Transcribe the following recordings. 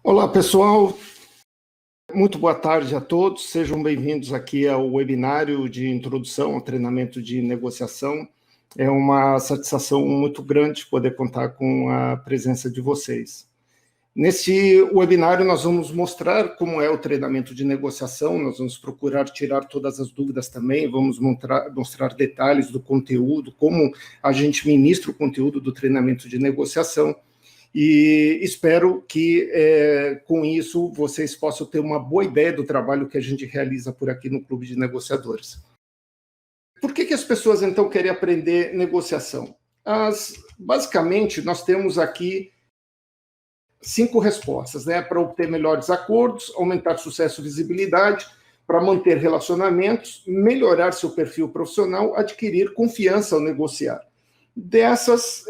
Olá, pessoal. Muito boa tarde a todos. Sejam bem-vindos aqui ao webinário de introdução ao treinamento de negociação. É uma satisfação muito grande poder contar com a presença de vocês. Nesse webinário, nós vamos mostrar como é o treinamento de negociação, nós vamos procurar tirar todas as dúvidas também, vamos mostrar detalhes do conteúdo, como a gente ministra o conteúdo do treinamento de negociação. E espero que, com isso, vocês possam ter uma boa ideia do trabalho que a gente realiza por aqui no Clube de Negociadores. Por que as pessoas, então, querem aprender negociação? Basicamente, nós temos aqui 5 respostas, né? Para obter melhores acordos, aumentar sucesso e visibilidade, para manter relacionamentos, melhorar seu perfil profissional, adquirir confiança ao negociar. Dessas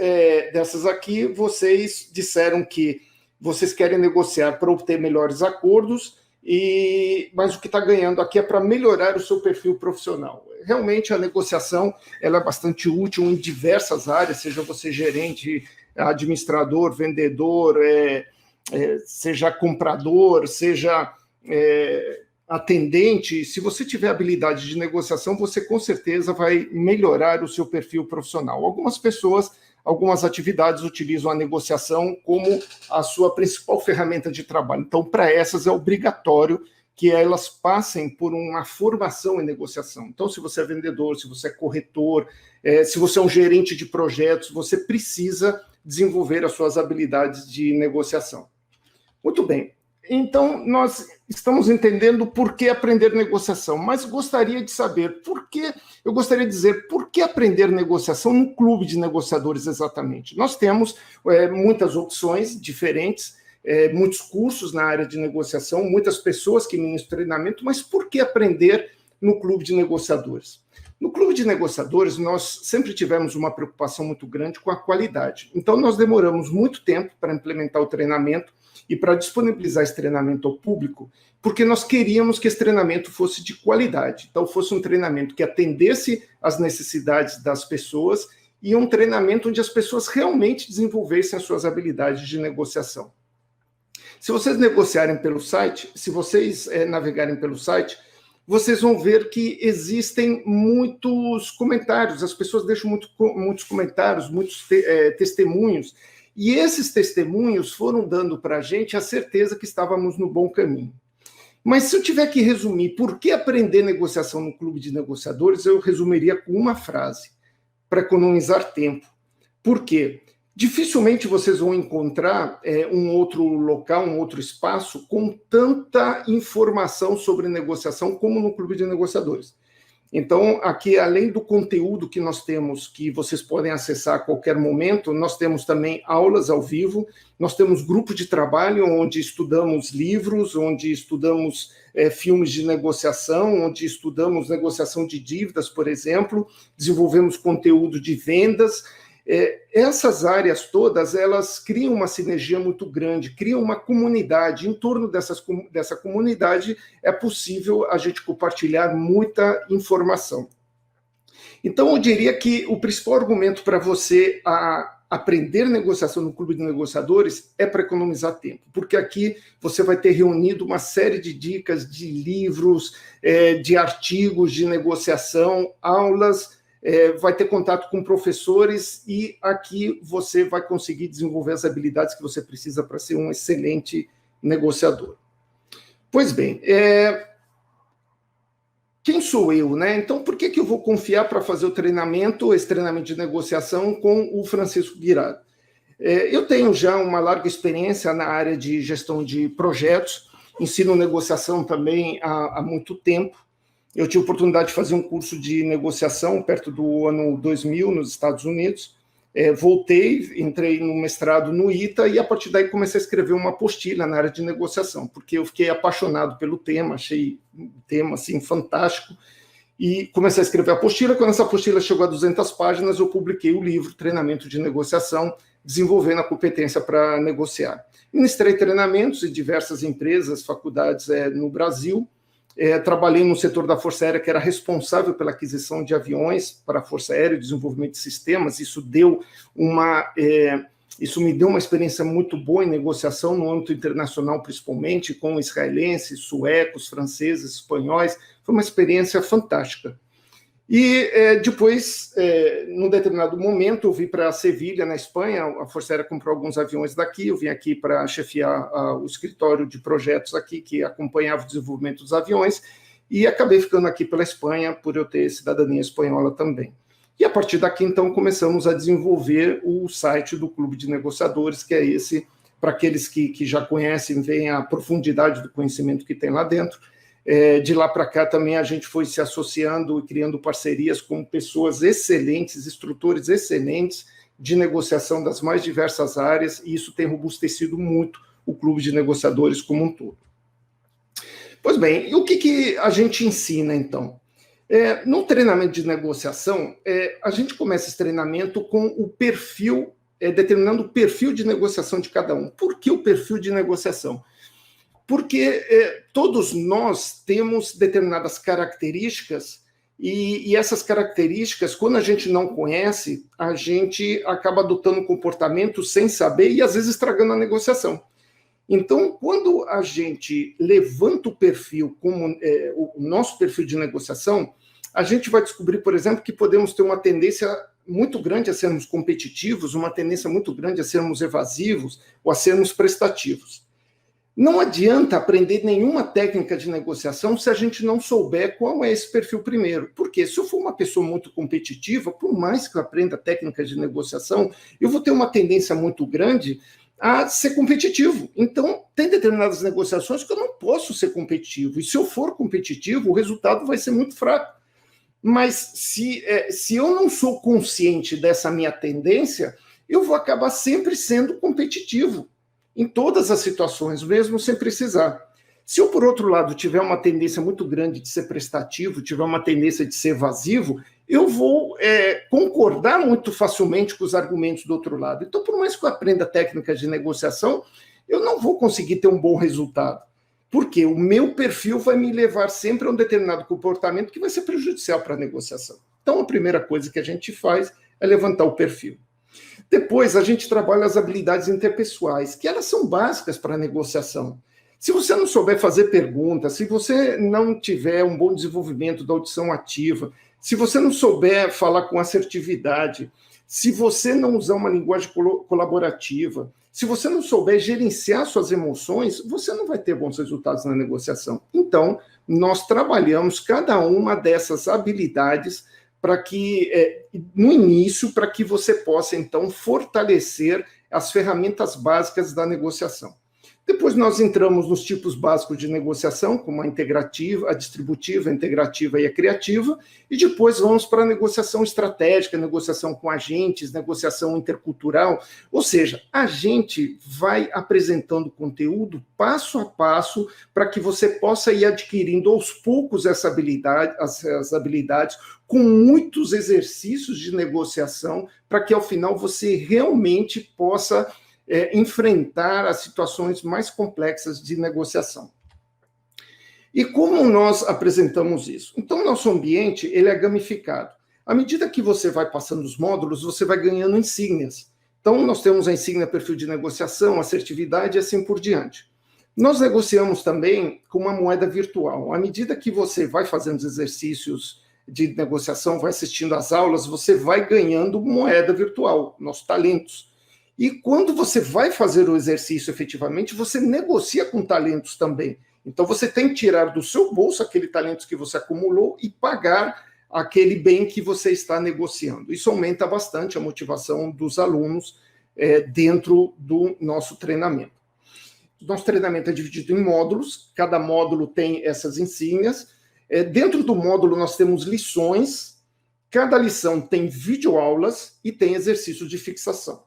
aqui, vocês disseram que vocês querem negociar para obter melhores acordos, mas o que está ganhando aqui é para melhorar o seu perfil profissional. Realmente, a negociação ela é bastante útil em diversas áreas, seja você gerente, administrador, vendedor, seja comprador, seja atendente. Se você tiver habilidade de negociação, você com certeza vai melhorar o seu perfil profissional. Algumas pessoas, algumas atividades utilizam a negociação como a sua principal ferramenta de trabalho. Então, para essas é obrigatório que elas passem por uma formação em negociação. Então, se você é vendedor, se você é corretor, se você é um gerente de projetos, você precisa desenvolver as suas habilidades de negociação. Muito bem. Então, nós estamos entendendo por que aprender negociação, mas gostaria de saber por que aprender negociação no Clube de Negociadores exatamente. Nós temos muitas opções diferentes, muitos cursos na área de negociação, muitas pessoas que ministram treinamento, mas por que aprender no Clube de Negociadores? No Clube de Negociadores, nós sempre tivemos uma preocupação muito grande com a qualidade. Então, nós demoramos muito tempo para implementar o treinamento e para disponibilizar esse treinamento ao público, porque nós queríamos que esse treinamento fosse de qualidade. Então, fosse um treinamento que atendesse às necessidades das pessoas e um treinamento onde as pessoas realmente desenvolvessem as suas habilidades de negociação. Se vocês negociarem pelo site, se vocês navegarem pelo site, vocês vão ver que existem muitos comentários, as pessoas deixam muitos comentários, muitos testemunhos, e esses testemunhos foram dando para a gente a certeza que estávamos no bom caminho. Mas se eu tiver que resumir por que aprender negociação no Clube de Negociadores, eu resumiria com uma frase: para economizar tempo. Por quê? Dificilmente vocês vão encontrar um outro local, um outro espaço com tanta informação sobre negociação como no Clube de Negociadores. Então, aqui, além do conteúdo que nós temos, que vocês podem acessar a qualquer momento, nós temos também aulas ao vivo, nós temos grupo de trabalho onde estudamos livros, onde estudamos filmes de negociação, onde estudamos negociação de dívidas, por exemplo, desenvolvemos conteúdo de vendas. Essas áreas todas, elas criam uma sinergia muito grande, criam uma comunidade. Em torno dessa comunidade é possível a gente compartilhar muita informação. Então, eu diria que o principal argumento para você aprender negociação no Clube de Negociadores é para economizar tempo, porque aqui você vai ter reunido uma série de dicas de livros, de artigos de negociação, aulas, vai ter contato com professores e aqui você vai conseguir desenvolver as habilidades que você precisa para ser um excelente negociador. Pois bem, quem sou eu, né? Então, por que eu vou confiar para fazer esse treinamento de negociação com o Francisco Guirado? Eu tenho já uma larga experiência na área de gestão de projetos, ensino negociação também há muito tempo. Eu tive a oportunidade de fazer um curso de negociação perto do ano 2000 nos Estados Unidos. Voltei, entrei no mestrado no ITA e a partir daí comecei a escrever uma apostila na área de negociação, porque eu fiquei apaixonado pelo tema, achei um tema assim, fantástico e comecei a escrever a apostila. Quando essa apostila chegou a 200 páginas, eu publiquei o livro Treinamento de Negociação, desenvolvendo a competência para negociar. Ministrei treinamentos em diversas empresas, faculdades no Brasil. Trabalhei no setor da Força Aérea, que era responsável pela aquisição de aviões para a Força Aérea e desenvolvimento de sistemas. Isso deu uma Isso me deu uma experiência muito boa em negociação no âmbito internacional, principalmente com israelenses, suecos, franceses, espanhóis. Foi uma experiência fantástica. E depois, num determinado momento, eu vim para Sevilha, na Espanha. A Força Aérea comprou alguns aviões daqui. Eu vim aqui para chefiar o escritório de projetos aqui, que acompanhava o desenvolvimento dos aviões, e acabei ficando aqui pela Espanha, por eu ter cidadania espanhola também. E a partir daqui, então, começamos a desenvolver o site do Clube de Negociadores, que é esse, para aqueles que já conhecem, veem a profundidade do conhecimento que tem lá dentro. De lá para cá também a gente foi se associando e criando parcerias com pessoas excelentes, instrutores excelentes de negociação das mais diversas áreas, e isso tem robustecido muito o Clube de Negociadores como um todo. Pois bem, e o que a gente ensina, então? No treinamento de negociação, a gente começa esse treinamento com o perfil, determinando o perfil de negociação de cada um. Por que o perfil de negociação? Porque todos nós temos determinadas características, e essas características, quando a gente não conhece, a gente acaba adotando um comportamento sem saber e às vezes estragando a negociação. Então, quando a gente levanta o perfil como o nosso perfil de negociação, a gente vai descobrir, por exemplo, que podemos ter uma tendência muito grande a sermos competitivos, uma tendência muito grande a sermos evasivos ou a sermos prestativos. Não adianta aprender nenhuma técnica de negociação se a gente não souber qual é esse perfil primeiro. Porque se eu for uma pessoa muito competitiva, por mais que eu aprenda técnicas de negociação, eu vou ter uma tendência muito grande a ser competitivo. Então, tem determinadas negociações que eu não posso ser competitivo. E se eu for competitivo, o resultado vai ser muito fraco. Mas se eu não sou consciente dessa minha tendência, eu vou acabar sempre sendo competitivo em todas as situações, mesmo sem precisar. Se eu, por outro lado, tiver uma tendência muito grande de ser prestativo, tiver uma tendência de ser evasivo, eu vou concordar muito facilmente com os argumentos do outro lado. Então, por mais que eu aprenda técnicas de negociação, eu não vou conseguir ter um bom resultado. Porque o meu perfil vai me levar sempre a um determinado comportamento que vai ser prejudicial para a negociação. Então, a primeira coisa que a gente faz é levantar o perfil. Depois, a gente trabalha as habilidades interpessoais, que elas são básicas para a negociação. Se você não souber fazer perguntas, se você não tiver um bom desenvolvimento da audição ativa, se você não souber falar com assertividade, se você não usar uma linguagem colaborativa, se você não souber gerenciar suas emoções, você não vai ter bons resultados na negociação. Então, nós trabalhamos cada uma dessas habilidades para que, no início, para que você possa, então, fortalecer as ferramentas básicas da negociação. Depois nós entramos nos tipos básicos de negociação, como a integrativa, a distributiva, a integrativa e a criativa, e depois vamos para a negociação estratégica, negociação com agentes, negociação intercultural, ou seja, a gente vai apresentando conteúdo passo a passo para que você possa ir adquirindo aos poucos as habilidades, com muitos exercícios de negociação, para que ao final você realmente possa enfrentar as situações mais complexas de negociação. E como nós apresentamos isso? Então, nosso ambiente ele é gamificado. À medida que você vai passando os módulos, você vai ganhando insígnias. Então, nós temos a insígnia perfil de negociação, assertividade e assim por diante. Nós negociamos também com uma moeda virtual. À medida que você vai fazendo os exercícios de negociação, vai assistindo às aulas, você vai ganhando moeda virtual, nossos talentos. E quando você vai fazer o exercício efetivamente, você negocia com talentos também. Então, você tem que tirar do seu bolso aquele talento que você acumulou e pagar aquele bem que você está negociando. Isso aumenta bastante a motivação dos alunos dentro do nosso treinamento. Nosso treinamento é dividido em módulos, cada módulo tem essas insígnias. Dentro do módulo, nós temos lições, cada lição tem videoaulas e tem exercícios de fixação.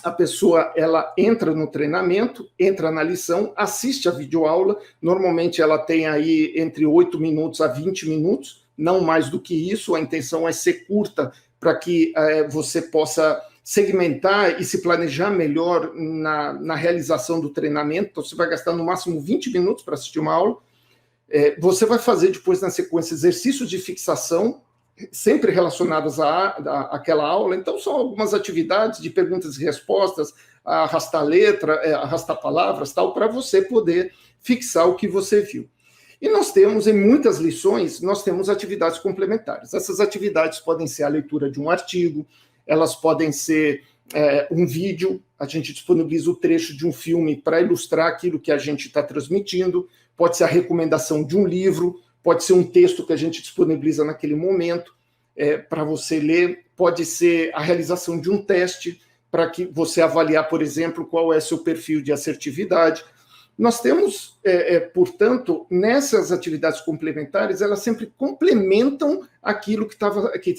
A pessoa ela entra no treinamento, entra na lição, assiste a videoaula, normalmente ela tem aí entre 8 minutos a 20 minutos, não mais do que isso, a intenção é ser curta para que você possa segmentar e se planejar melhor na realização do treinamento. Então, você vai gastar no máximo 20 minutos para assistir uma aula. Você vai fazer depois, na sequência, exercícios de fixação, sempre relacionadas àquela aula. Então, são algumas atividades de perguntas e respostas, arrastar letra, arrastar palavras, tal, para você poder fixar o que você viu. E nós temos, em muitas lições, nós temos atividades complementares. Essas atividades podem ser a leitura de um artigo, elas podem ser um vídeo, a gente disponibiliza o trecho de um filme para ilustrar aquilo que a gente está transmitindo, pode ser a recomendação de um livro, pode ser um texto que a gente disponibiliza naquele momento para você ler, pode ser a realização de um teste para que você avaliar, por exemplo, qual é seu perfil de assertividade. Nós temos, portanto, nessas atividades complementares, elas sempre complementam aquilo que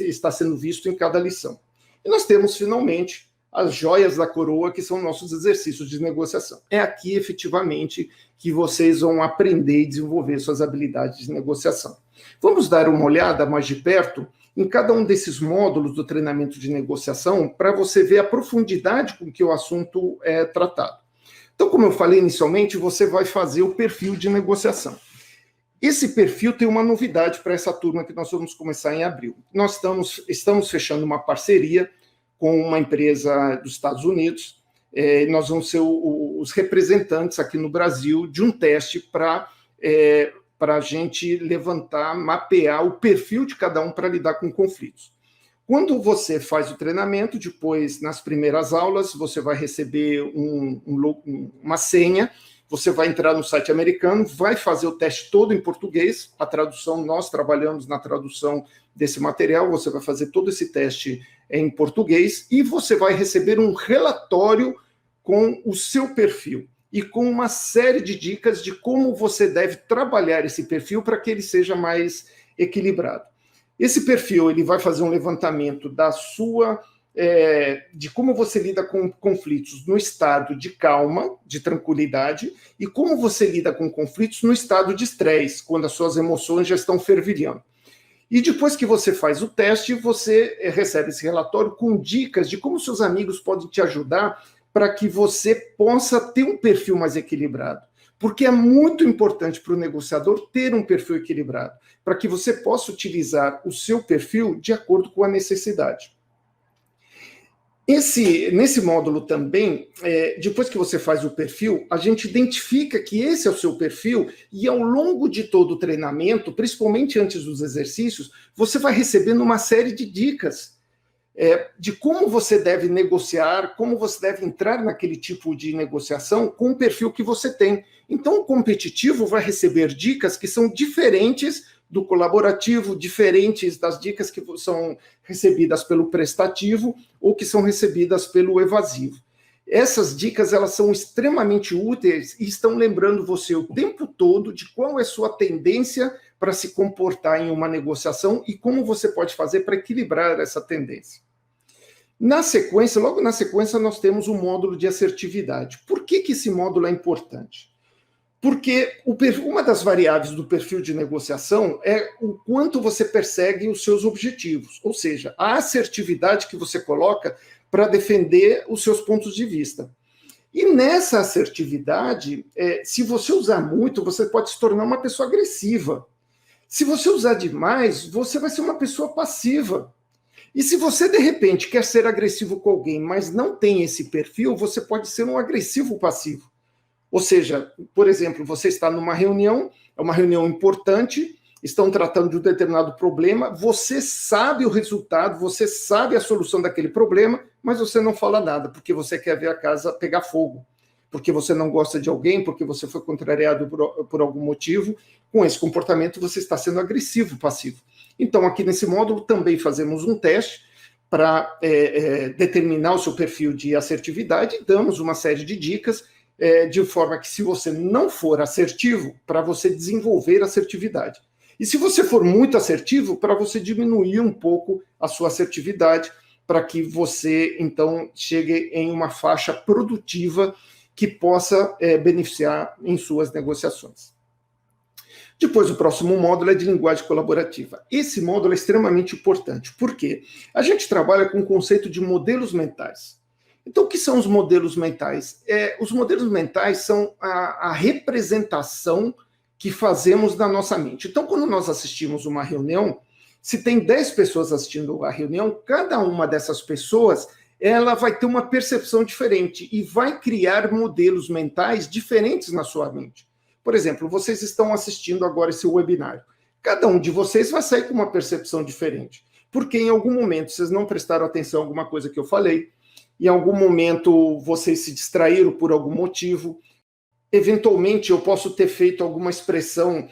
está sendo visto em cada lição. E nós temos, finalmente, as joias da coroa, que são nossos exercícios de negociação. É aqui, efetivamente, que vocês vão aprender e desenvolver suas habilidades de negociação. Vamos dar uma olhada mais de perto em cada um desses módulos do treinamento de negociação para você ver a profundidade com que o assunto é tratado. Então, como eu falei inicialmente, você vai fazer o perfil de negociação. Esse perfil tem uma novidade para essa turma que nós vamos começar em abril. Nós estamos fechando uma parceria com uma empresa dos Estados Unidos. Nós vamos ser os representantes aqui no Brasil de um teste para a gente levantar, mapear o perfil de cada um para lidar com conflitos. Quando você faz o treinamento, depois, nas primeiras aulas, você vai receber uma senha, você vai entrar no site americano, vai fazer o teste todo em português, a tradução, nós trabalhamos na tradução desse material, você vai fazer todo esse teste em português e você vai receber um relatório com o seu perfil e com uma série de dicas de como você deve trabalhar esse perfil para que ele seja mais equilibrado. Esse perfil ele vai fazer um levantamento de como você lida com conflitos no estado de calma, de tranquilidade, e como você lida com conflitos no estado de estresse, quando as suas emoções já estão fervilhando. E depois que você faz o teste, você recebe esse relatório com dicas de como seus amigos podem te ajudar para que você possa ter um perfil mais equilibrado. Porque é muito importante para o negociador ter um perfil equilibrado, para que você possa utilizar o seu perfil de acordo com a necessidade. Nesse módulo também, depois que você faz o perfil, a gente identifica que esse é o seu perfil e ao longo de todo o treinamento, principalmente antes dos exercícios, você vai recebendo uma série de dicas de como você deve negociar, como você deve entrar naquele tipo de negociação com o perfil que você tem. Então, o competitivo vai receber dicas que são diferentes do colaborativo, diferentes das dicas que são recebidas pelo prestativo ou que são recebidas pelo evasivo. Essas dicas elas são extremamente úteis e estão lembrando você o tempo todo de qual é sua tendência para se comportar em uma negociação e como você pode fazer para equilibrar essa tendência. Logo na sequência, nós temos o módulo de assertividade. Por que esse módulo é importante? Porque uma das variáveis do perfil de negociação é o quanto você persegue os seus objetivos, ou seja, a assertividade que você coloca para defender os seus pontos de vista. E nessa assertividade, se você usar muito, você pode se tornar uma pessoa agressiva. Se você usar demais, você vai ser uma pessoa passiva. E se você, de repente, quer ser agressivo com alguém, mas não tem esse perfil, você pode ser um agressivo passivo. Ou seja, por exemplo, você está numa reunião, é uma reunião importante, estão tratando de um determinado problema, você sabe o resultado, você sabe a solução daquele problema, mas você não fala nada, porque você quer ver a casa pegar fogo, porque você não gosta de alguém, porque você foi contrariado por algum motivo. Com esse comportamento, você está sendo agressivo, passivo. Então, aqui nesse módulo, também fazemos um teste para determinar o seu perfil de assertividade e damos uma série de dicas de forma que, se você não for assertivo, para você desenvolver assertividade. E se você for muito assertivo, para você diminuir um pouco a sua assertividade, para que você, então, chegue em uma faixa produtiva que possa beneficiar em suas negociações. Depois, o próximo módulo é de linguagem colaborativa. Esse módulo é extremamente importante. Por quê? A gente trabalha com o conceito de modelos mentais. Então, o que são os modelos mentais? Os modelos mentais são a representação que fazemos da nossa mente. Então, quando nós assistimos uma reunião, Se tem 10 pessoas assistindo a reunião, cada uma dessas pessoas ela vai ter uma percepção diferente e vai criar modelos mentais diferentes na sua mente. Por exemplo, vocês estão assistindo agora esse webinário. Cada um de vocês vai sair com uma percepção diferente, porque em algum momento vocês não prestaram atenção a alguma coisa que eu falei, em algum momento vocês se distraíram por algum motivo, eventualmente eu posso ter feito alguma expressão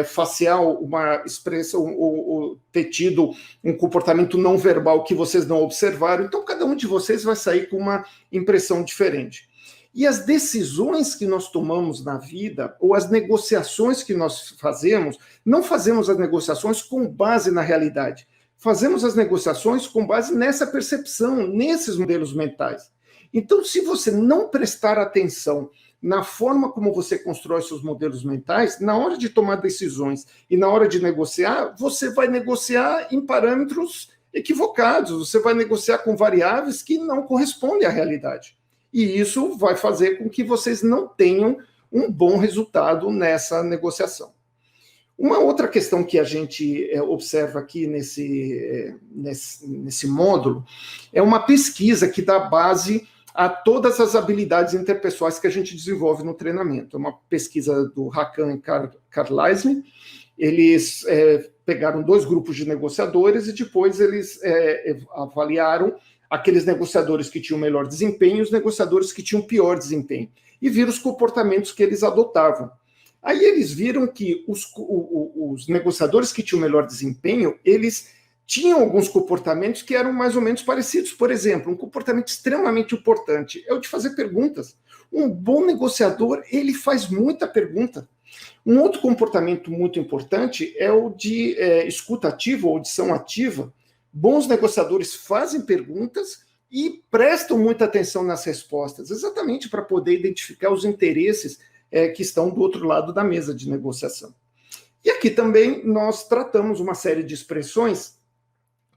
facial, uma expressão, ou ter tido um comportamento não verbal que vocês não observaram, então cada um de vocês vai sair com uma impressão diferente. E as decisões que nós tomamos na vida, ou as negociações que nós fazemos, não fazemos as negociações com base na realidade, fazemos as negociações com base nessa percepção, nesses modelos mentais. Então, se você não prestar atenção na forma como você constrói seus modelos mentais, na hora de tomar decisões e na hora de negociar, você vai negociar em parâmetros equivocados, você vai negociar com variáveis que não correspondem à realidade. E isso vai fazer com que vocês não tenham um bom resultado nessa negociação. Uma outra questão que a gente observa aqui nesse módulo é uma pesquisa que dá base a todas as habilidades interpessoais que a gente desenvolve no treinamento. É uma pesquisa do Hakan e Carlisle. Eles pegaram 2 grupos de negociadores e depois eles avaliaram aqueles negociadores que tinham melhor desempenho e os negociadores que tinham pior desempenho. E viram os comportamentos que eles adotavam. Aí eles viram que os negociadores que tinham melhor desempenho, eles tinham alguns comportamentos que eram mais ou menos parecidos. Por exemplo, um comportamento extremamente importante é o de fazer perguntas. Um bom negociador, ele faz muita pergunta. Um outro comportamento muito importante é o de escuta ativa ou audição ativa. Bons negociadores fazem perguntas e prestam muita atenção nas respostas, exatamente para poder identificar os interesses que estão do outro lado da mesa de negociação. E aqui também nós tratamos uma série de expressões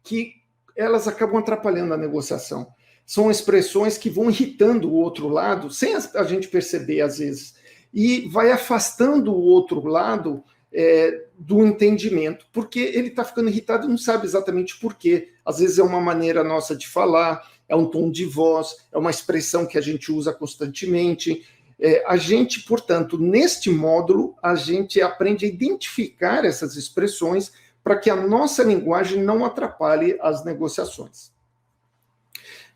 que elas acabam atrapalhando a negociação. São expressões que vão irritando o outro lado, sem a gente perceber às vezes, e vai afastando o outro lado do entendimento, porque ele está ficando irritado e não sabe exatamente por quê. Às vezes é uma maneira nossa de falar, é um tom de voz, é uma expressão que a gente usa constantemente. A gente, portanto, neste módulo, a gente aprende a identificar essas expressões para que a nossa linguagem não atrapalhe as negociações.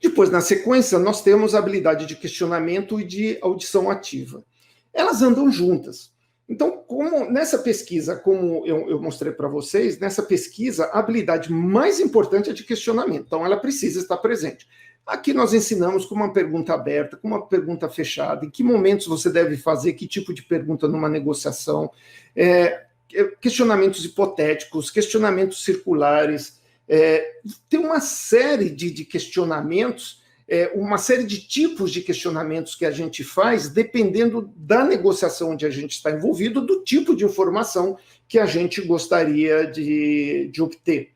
Depois, na sequência, nós temos a habilidade de questionamento e de audição ativa. Elas andam juntas. Então, nessa pesquisa, como eu mostrei para vocês, nessa pesquisa, a habilidade mais importante é de questionamento. Então, ela precisa estar presente. Aqui nós ensinamos com uma pergunta aberta, com uma pergunta fechada, em que momentos você deve fazer, que tipo de pergunta numa negociação, questionamentos hipotéticos, questionamentos circulares, tem uma série de questionamentos, uma série de tipos de questionamentos que a gente faz, dependendo da negociação onde a gente está envolvido, do tipo de informação que a gente gostaria de obter.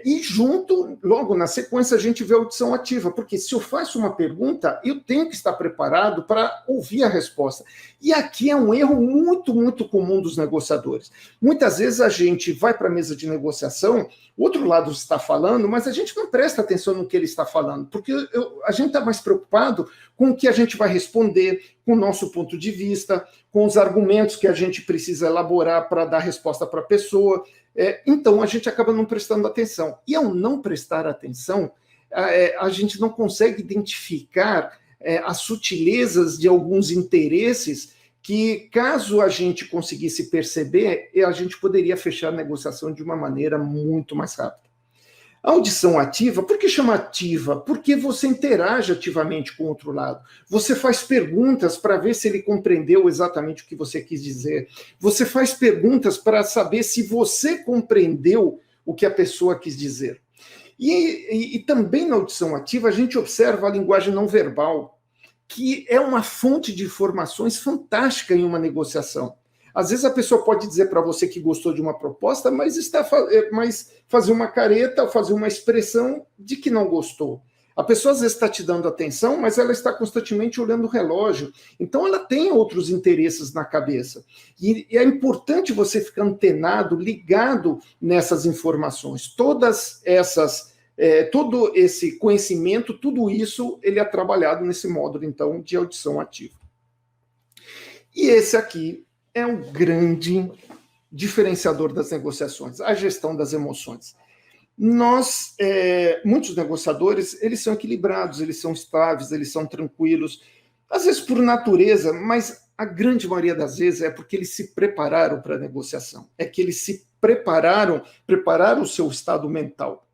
E junto, logo na sequência, a gente vê a audição ativa, porque se eu faço uma pergunta, eu tenho que estar preparado para ouvir a resposta. E aqui é um erro muito, muito comum dos negociadores. Muitas vezes a gente vai para a mesa de negociação, o outro lado está falando, mas a gente não presta atenção no que ele está falando, porque a gente está mais preocupado com o que a gente vai responder, com o nosso ponto de vista, com os argumentos que a gente precisa elaborar para dar resposta para a pessoa. Então, a gente acaba não prestando atenção. E ao não prestar atenção, a gente não consegue identificar as sutilezas de alguns interesses que, caso a gente conseguisse perceber, a gente poderia fechar a negociação de uma maneira muito mais rápida. A audição ativa, por que chama ativa? Porque você interage ativamente com o outro lado. Você faz perguntas para ver se ele compreendeu exatamente o que você quis dizer. Você faz perguntas para saber se você compreendeu o que a pessoa quis dizer. E também na audição ativa a gente observa a linguagem não verbal, que é uma fonte de informações fantástica em uma negociação. Às vezes a pessoa pode dizer para você que gostou de uma proposta, mas fazer uma careta, fazer uma expressão de que não gostou. A pessoa às vezes está te dando atenção, mas ela está constantemente olhando o relógio. Então ela tem outros interesses na cabeça. E é importante você ficar antenado, ligado nessas informações. Todo esse conhecimento, tudo isso, ele é trabalhado nesse módulo, então, de audição ativa. E esse aqui é um grande diferenciador das negociações, a gestão das emoções. Muitos negociadores, eles são equilibrados, eles são estáveis, eles são tranquilos, às vezes por natureza, mas a grande maioria das vezes é porque eles se prepararam para a negociação, é que eles se prepararam o seu estado mental.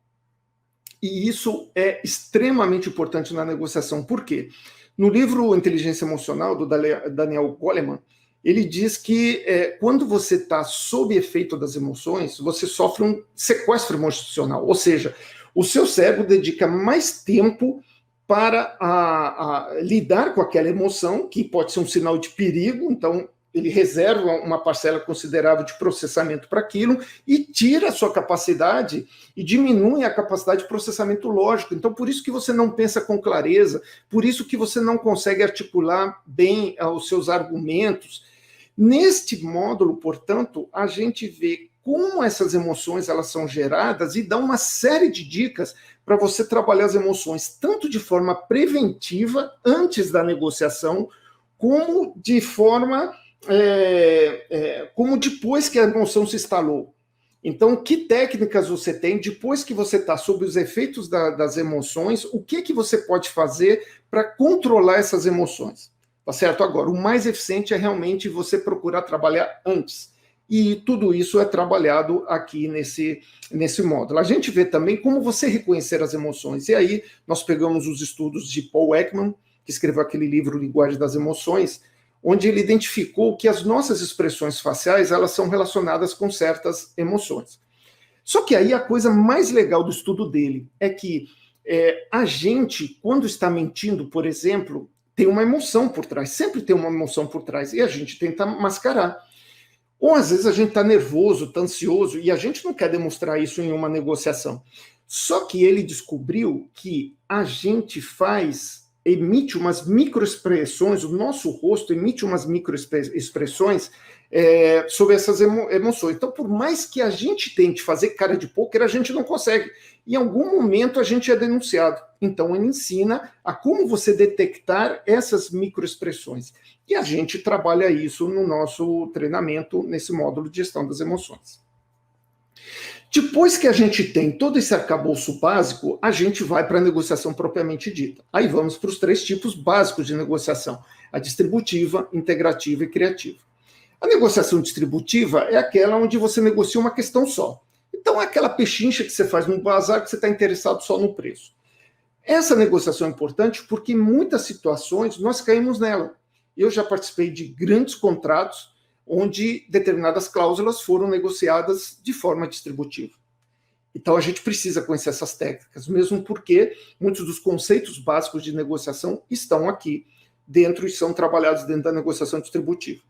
E isso é extremamente importante na negociação. Por quê? No livro Inteligência Emocional, do Daniel Goleman, ele diz que quando você está sob efeito das emoções, você sofre um sequestro emocional, ou seja, o seu cérebro dedica mais tempo para lidar com aquela emoção, que pode ser um sinal de perigo, então ele reserva uma parcela considerável de processamento para aquilo e tira a sua capacidade e diminui a capacidade de processamento lógico. Então, por isso que você não pensa com clareza, por isso que você não consegue articular bem os seus argumentos. Neste módulo, portanto, a gente vê como essas emoções elas são geradas e dá uma série de dicas para você trabalhar as emoções, tanto de forma preventiva, antes da negociação, como de forma... como depois que a emoção se instalou. Então, que técnicas você tem depois que você está sob os efeitos das emoções? O que você pode fazer para controlar essas emoções? Tá certo? Agora, o mais eficiente é realmente você procurar trabalhar antes. E tudo isso é trabalhado aqui nesse módulo. A gente vê também como você reconhecer as emoções. E aí, nós pegamos os estudos de Paul Ekman, que escreveu aquele livro Linguagem das Emoções, onde ele identificou que as nossas expressões faciais elas são relacionadas com certas emoções. Só que aí a coisa mais legal do estudo dele é que a gente, quando está mentindo, por exemplo, tem uma emoção por trás, sempre tem uma emoção por trás, e a gente tenta mascarar. Ou às vezes a gente está nervoso, está ansioso, e a gente não quer demonstrar isso em uma negociação. Só que ele descobriu que a gente emite umas microexpressões, o nosso rosto emite umas microexpressões sobre essas emoções. Então, por mais que a gente tente fazer cara de pôquer, a gente não consegue. Em algum momento, a gente é denunciado. Então, ele ensina a como você detectar essas microexpressões. E a gente trabalha isso no nosso treinamento, nesse módulo de gestão das emoções. Depois que a gente tem todo esse arcabouço básico, a gente vai para a negociação propriamente dita. Aí vamos para os 3 tipos básicos de negociação: a distributiva, integrativa e criativa. A negociação distributiva é aquela onde você negocia uma questão só. Então é aquela pechincha que você faz no bazar que você está interessado só no preço. Essa negociação é importante porque em muitas situações nós caímos nela. Eu já participei de grandes contratos onde determinadas cláusulas foram negociadas de forma distributiva. Então, a gente precisa conhecer essas técnicas, mesmo porque muitos dos conceitos básicos de negociação estão aqui dentro e são trabalhados dentro da negociação distributiva.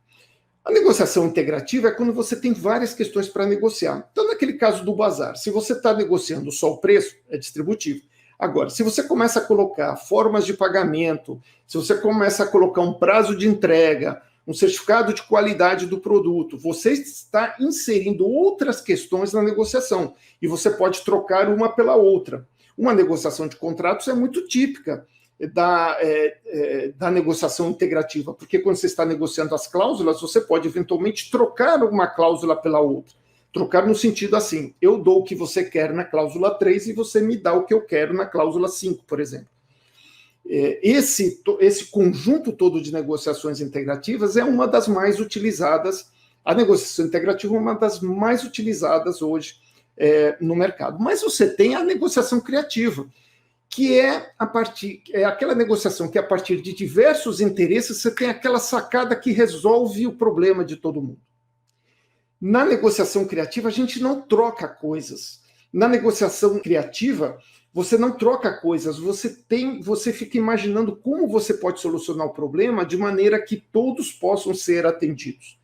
A negociação integrativa é quando você tem várias questões para negociar. Então, naquele caso do bazar, se você está negociando só o preço, é distributivo. Agora, se você começa a colocar formas de pagamento, se você começa a colocar um prazo de entrega, um certificado de qualidade do produto, você está inserindo outras questões na negociação e você pode trocar uma pela outra. Uma negociação de contratos é muito típica da negociação integrativa, porque quando você está negociando as cláusulas, você pode eventualmente trocar uma cláusula pela outra. Trocar no sentido assim, eu dou o que você quer na cláusula 3 e você me dá o que eu quero na cláusula 5, por exemplo. Esse conjunto todo de negociações integrativas é uma das mais utilizadas, a negociação integrativa é uma das mais utilizadas hoje no mercado. Mas você tem a negociação criativa, que é aquela negociação que a partir de diversos interesses você tem aquela sacada que resolve o problema de todo mundo. Na negociação criativa a gente não troca coisas. Na negociação criativa você não troca coisas, você fica imaginando como você pode solucionar o problema de maneira que todos possam ser atendidos.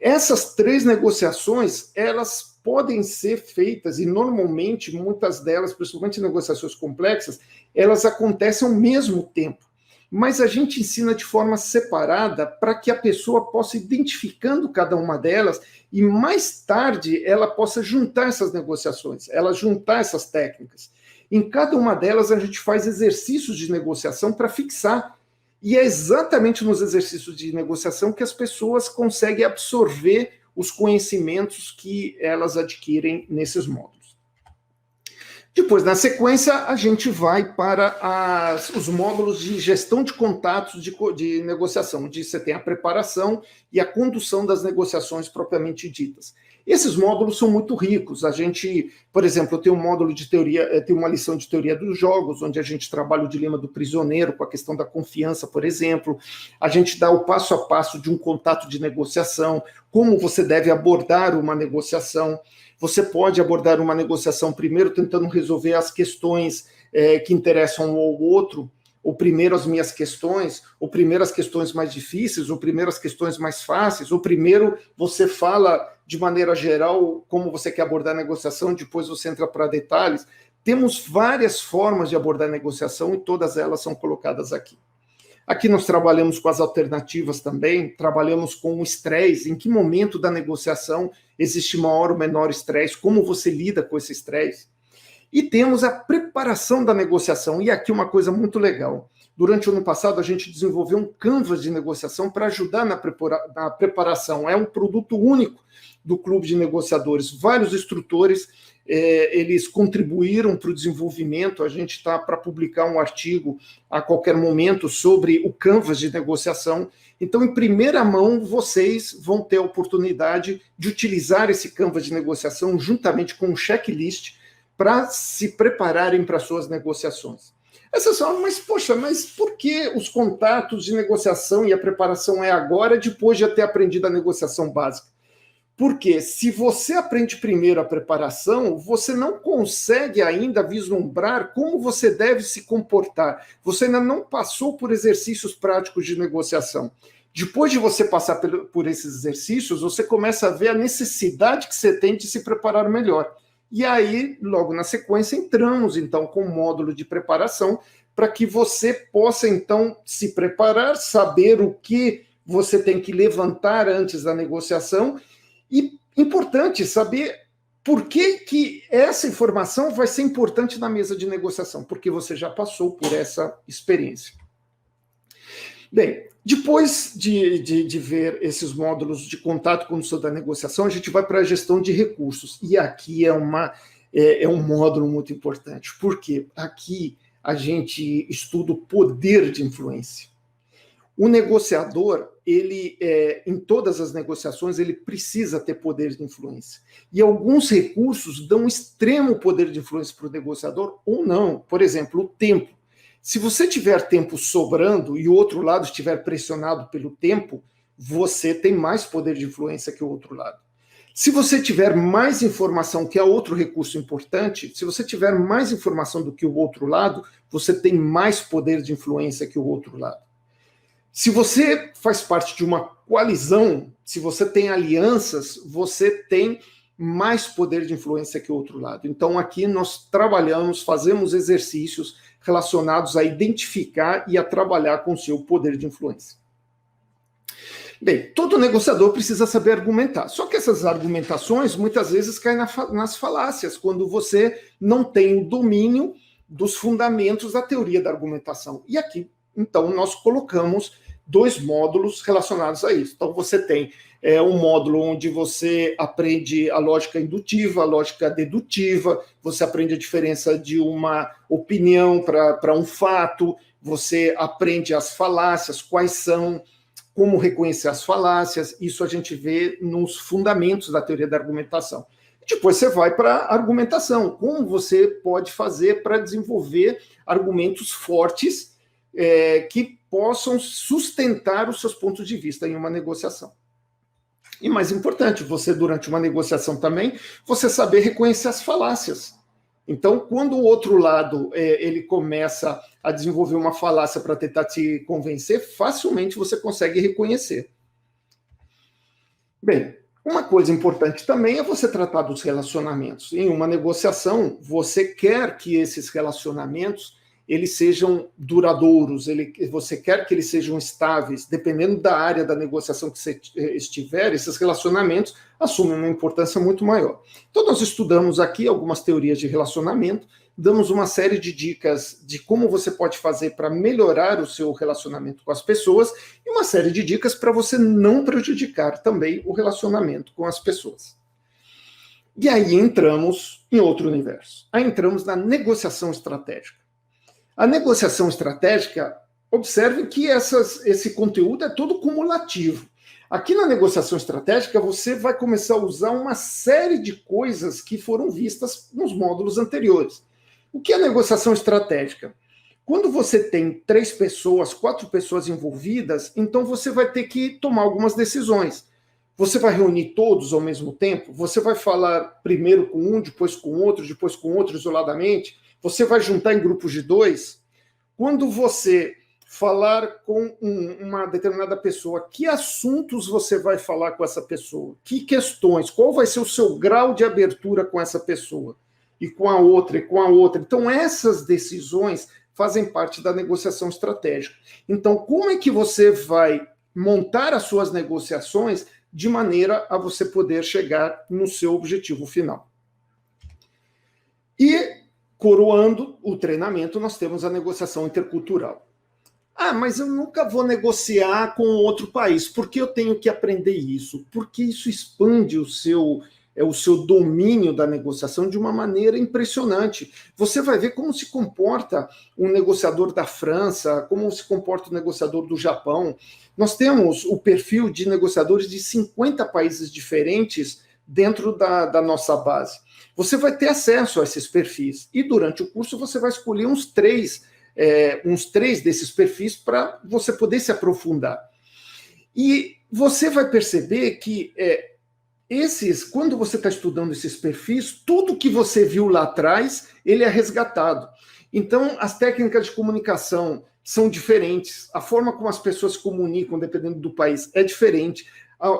Essas 3 negociações, elas podem ser feitas, e normalmente, muitas delas, principalmente negociações complexas, elas acontecem ao mesmo tempo. Mas a gente ensina de forma separada para que a pessoa possa ir identificando cada uma delas e mais tarde ela possa juntar essas negociações, ela juntar essas técnicas. Em cada uma delas a gente faz exercícios de negociação para fixar. E é exatamente nos exercícios de negociação que as pessoas conseguem absorver os conhecimentos que elas adquirem nesses módulos. Depois, na sequência, a gente vai para os módulos de gestão de contatos de negociação, onde você tem a preparação e a condução das negociações propriamente ditas. Esses módulos são muito ricos. A gente, por exemplo, tem um módulo de teoria, tem uma lição de teoria dos jogos, onde a gente trabalha o dilema do prisioneiro, com a questão da confiança, por exemplo. A gente dá o passo a passo de um contato de negociação, como você deve abordar uma negociação. Você pode abordar uma negociação primeiro tentando resolver as questões que interessam um ao outro, ou primeiro as minhas questões, ou primeiro as questões mais difíceis, ou primeiro as questões mais fáceis, ou primeiro você fala de maneira geral como você quer abordar a negociação, depois você entra para detalhes. Temos várias formas de abordar a negociação e todas elas são colocadas aqui. Aqui nós trabalhamos com as alternativas também, trabalhamos com o estresse, em que momento da negociação existe maior ou menor estresse, como você lida com esse estresse. E temos a preparação da negociação, e aqui uma coisa muito legal. Durante o ano passado, a gente desenvolveu um canvas de negociação para ajudar na preparação. É um produto único do Clube de Negociadores. Vários instrutores eles contribuíram para o desenvolvimento. A gente está para publicar um artigo a qualquer momento sobre o canvas de negociação. Então, em primeira mão, vocês vão ter a oportunidade de utilizar esse canvas de negociação juntamente com um checklist para se prepararem para suas negociações. Essas são, mas poxa, mas por que os contatos de negociação e a preparação é agora, depois de ter aprendido a negociação básica? Porque se você aprende primeiro a preparação, você não consegue ainda vislumbrar como você deve se comportar. Você ainda não passou por exercícios práticos de negociação. Depois de você passar por esses exercícios, você começa a ver a necessidade que você tem de se preparar melhor. E aí, logo na sequência, entramos então com o módulo de preparação para que você possa então se preparar, saber o que você tem que levantar antes da negociação. E importante saber por que essa informação vai ser importante na mesa de negociação, porque você já passou por essa experiência. Bem, depois de ver esses módulos de contato com o condução da negociação, a gente vai para a gestão de recursos. E aqui é um módulo muito importante, porque aqui a gente estuda o poder de influência. O negociador, ele, em todas as negociações, ele precisa ter poder de influência. E alguns recursos dão extremo poder de influência para o negociador ou não. Por exemplo, o tempo. Se você tiver tempo sobrando e o outro lado estiver pressionado pelo tempo, você tem mais poder de influência que o outro lado. Se você tiver mais informação, que é outro recurso importante, se você tiver mais informação do que o outro lado, você tem mais poder de influência que o outro lado. Se você faz parte de uma coalizão, se você tem alianças, você tem mais poder de influência que o outro lado. Então, aqui nós trabalhamos, fazemos exercícios relacionados a identificar e a trabalhar com o seu poder de influência. Bem, todo negociador precisa saber argumentar. Só que essas argumentações muitas vezes caem nas falácias, quando você não tem o domínio dos fundamentos da teoria da argumentação. E aqui, então, nós colocamos 2 módulos relacionados a isso. Então, você tem um módulo onde você aprende a lógica indutiva, a lógica dedutiva, você aprende a diferença de uma opinião para um fato, você aprende as falácias, quais são, como reconhecer as falácias. Isso a gente vê nos fundamentos da teoria da argumentação. Depois você vai para a argumentação, como você pode fazer para desenvolver argumentos fortes que possam sustentar os seus pontos de vista em uma negociação. E mais importante, você durante uma negociação também, você saber reconhecer as falácias. Então, quando o outro lado ele começa a desenvolver uma falácia para tentar te convencer, facilmente você consegue reconhecer. Bem, uma coisa importante também é você tratar dos relacionamentos. Em uma negociação, você quer que esses relacionamentos eles sejam duradouros, você quer que eles sejam estáveis, dependendo da área da negociação que você estiver, esses relacionamentos assumem uma importância muito maior. Então, nós estudamos aqui algumas teorias de relacionamento, damos uma série de dicas de como você pode fazer para melhorar o seu relacionamento com as pessoas e uma série de dicas para você não prejudicar também o relacionamento com as pessoas. E aí entramos em outro universo. Aí entramos na negociação estratégica. A negociação estratégica, observe que esse conteúdo é todo cumulativo. Aqui na negociação estratégica, você vai começar a usar uma série de coisas que foram vistas nos módulos anteriores. O que é negociação estratégica? Quando você tem 3 pessoas, 4 pessoas envolvidas, então você vai ter que tomar algumas decisões. Você vai reunir todos ao mesmo tempo? Você vai falar primeiro com um, depois com outro isoladamente? Você vai juntar em grupos de 2? Quando você falar com uma determinada pessoa, que assuntos você vai falar com essa pessoa? Que questões? Qual vai ser o seu grau de abertura com essa pessoa? E com a outra, e com a outra. Então, essas decisões fazem parte da negociação estratégica. Então, como é que você vai montar as suas negociações de maneira a você poder chegar no seu objetivo final? E, coroando o treinamento, nós temos a negociação intercultural. Ah, mas eu nunca vou negociar com outro país. Por que eu tenho que aprender isso? Porque isso expande o seu domínio da negociação de uma maneira impressionante. Você vai ver como se comporta um negociador da França, como se comporta o negociador do Japão. Nós temos o perfil de negociadores de 50 países diferentes dentro da nossa base. Você vai ter acesso a esses perfis e durante o curso você vai escolher uns três desses perfis para você poder se aprofundar. E você vai perceber que quando você está estudando esses perfis, tudo que você viu lá atrás, ele é resgatado. Então, as técnicas de comunicação são diferentes, a forma como as pessoas se comunicam, dependendo do país, é diferente.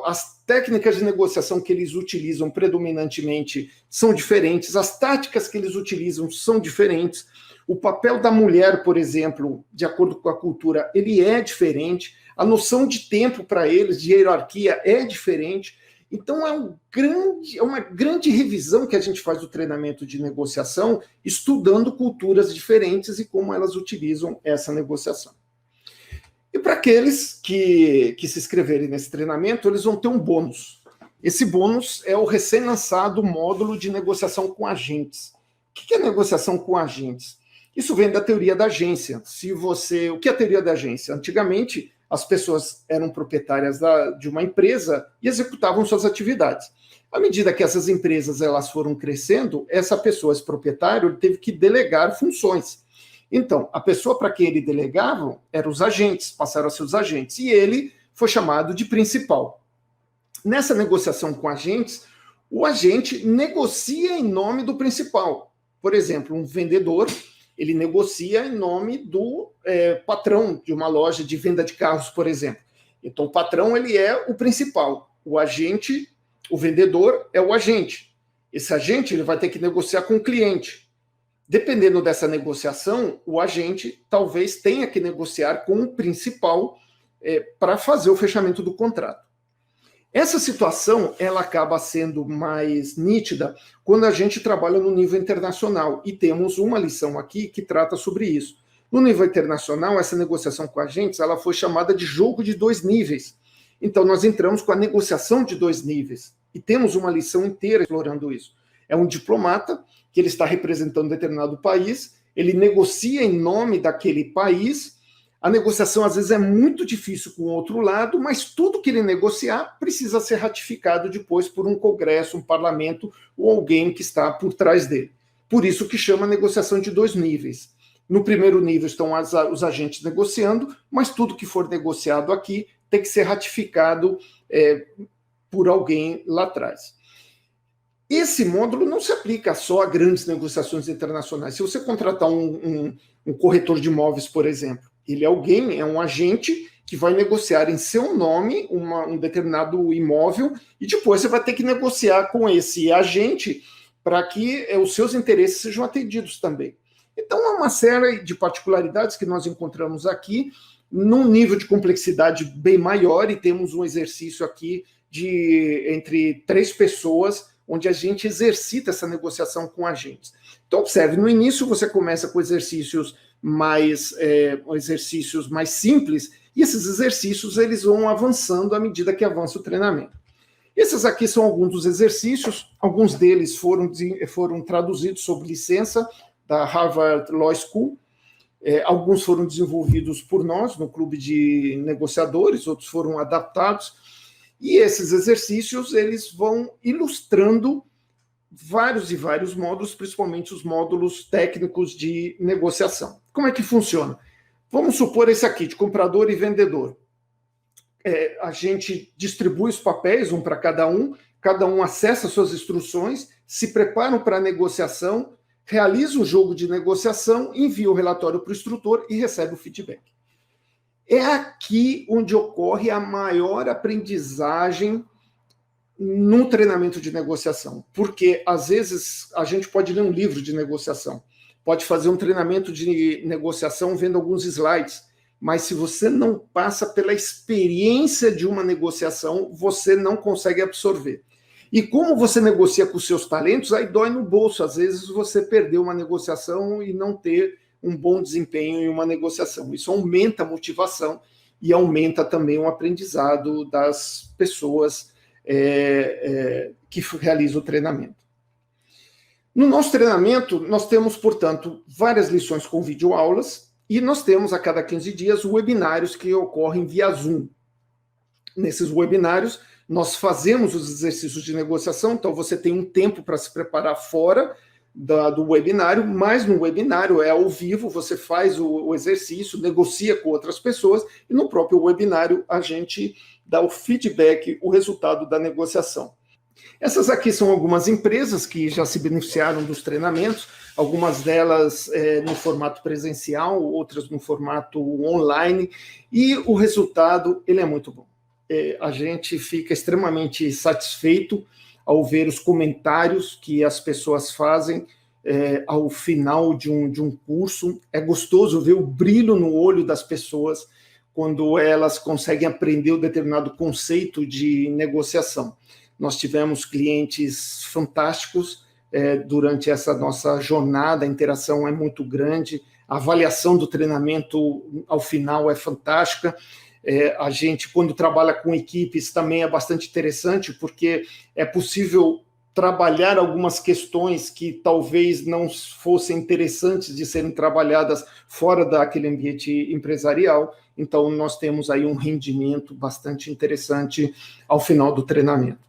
As técnicas de negociação que eles utilizam predominantemente são diferentes, as táticas que eles utilizam são diferentes. O papel da mulher, por exemplo, de acordo com a cultura, ele é diferente. A noção de tempo para eles, de hierarquia, é diferente. Então, é uma grande revisão que a gente faz do treinamento de negociação, estudando culturas diferentes e como elas utilizam essa negociação. E para aqueles que se inscreverem nesse treinamento, eles vão ter um bônus. Esse bônus é o recém-lançado módulo de negociação com agentes. O que é negociação com agentes? Isso vem da teoria da agência. O que é a teoria da agência? Antigamente, as pessoas eram proprietárias de uma empresa e executavam suas atividades. À medida que essas empresas elas foram crescendo, esse proprietário, teve que delegar funções. Então, a pessoa para quem ele delegava eram os agentes, passaram a ser os agentes, e ele foi chamado de principal. Nessa negociação com agentes, o agente negocia em nome do principal. Por exemplo, um vendedor, ele negocia em nome do patrão de uma loja de venda de carros, por exemplo. Então, o patrão ele é o principal. O agente, o vendedor, é o agente. Esse agente ele vai ter que negociar com o cliente. Dependendo dessa negociação, o agente talvez tenha que negociar com o principal para fazer o fechamento do contrato. Essa situação ela acaba sendo mais nítida quando a gente trabalha no nível internacional, e temos uma lição aqui que trata sobre isso. No nível internacional, essa negociação com agentes ela foi chamada de jogo de 2 níveis. Então, nós entramos com a negociação de 2 níveis, e temos uma lição inteira explorando isso. É um diplomata que ele está representando um determinado país, ele negocia em nome daquele país. A negociação, às vezes, é muito difícil com o outro lado, mas tudo que ele negociar precisa ser ratificado depois por um congresso, um parlamento ou alguém que está por trás dele. Por isso que chama negociação de 2 níveis. No primeiro nível estão os agentes negociando, mas tudo que for negociado aqui tem que ser ratificado por alguém lá atrás. Esse módulo não se aplica só a grandes negociações internacionais. Se você contratar um corretor de imóveis, por exemplo, Ele é alguém, é um agente que vai negociar em seu nome um determinado imóvel e depois você vai ter que negociar com esse agente para que os seus interesses sejam atendidos também. Então, há uma série de particularidades que nós encontramos aqui, num nível de complexidade bem maior, e temos um exercício aqui entre 3 pessoas, onde a gente exercita essa negociação com agentes. Então, observe, no início você começa com exercícios mais simples, e esses exercícios eles vão avançando à medida que avança o treinamento. Esses aqui são alguns dos exercícios, alguns deles foram traduzidos sob licença da Harvard Law School, alguns foram desenvolvidos por nós no clube de negociadores, outros foram adaptados, e esses exercícios eles vão ilustrando vários e vários módulos, principalmente os módulos técnicos de negociação. Como é que funciona? Vamos supor esse aqui, de comprador e vendedor. A gente distribui os papéis, um para cada um acessa suas instruções, se preparam para a negociação, realiza o jogo de negociação, envia o relatório para o instrutor e recebe o feedback. É aqui onde ocorre a maior aprendizagem no treinamento de negociação, porque às vezes a gente pode ler um livro de negociação, pode fazer um treinamento de negociação vendo alguns slides, mas se você não passa pela experiência de uma negociação, você não consegue absorver. E como você negocia com os seus talentos, aí dói no bolso. Às vezes você perdeu uma negociação e não ter um bom desempenho em uma negociação. Isso aumenta a motivação e aumenta também o aprendizado das pessoas que realizam o treinamento. No nosso treinamento, nós temos, portanto, várias lições com videoaulas e nós temos, a cada 15 dias, webinários que ocorrem via Zoom. Nesses webinários, nós fazemos os exercícios de negociação, então você tem um tempo para se preparar fora do webinário, mas no webinário é ao vivo, você faz o exercício, negocia com outras pessoas, e no próprio webinário a gente dá o feedback, o resultado da negociação. Essas aqui são algumas empresas que já se beneficiaram dos treinamentos, algumas delas no formato presencial, outras no formato online, e o resultado ele é muito bom. A gente fica extremamente satisfeito ao ver os comentários que as pessoas fazem ao final de um curso. É gostoso ver o brilho no olho das pessoas quando elas conseguem aprender um determinado conceito de negociação. Nós tivemos clientes fantásticos durante essa nossa jornada, a interação é muito grande, a avaliação do treinamento ao final é fantástica. A gente, quando trabalha com equipes, também é bastante interessante, porque é possível trabalhar algumas questões que talvez não fossem interessantes de serem trabalhadas fora daquele ambiente empresarial. Então, nós temos aí um rendimento bastante interessante ao final do treinamento.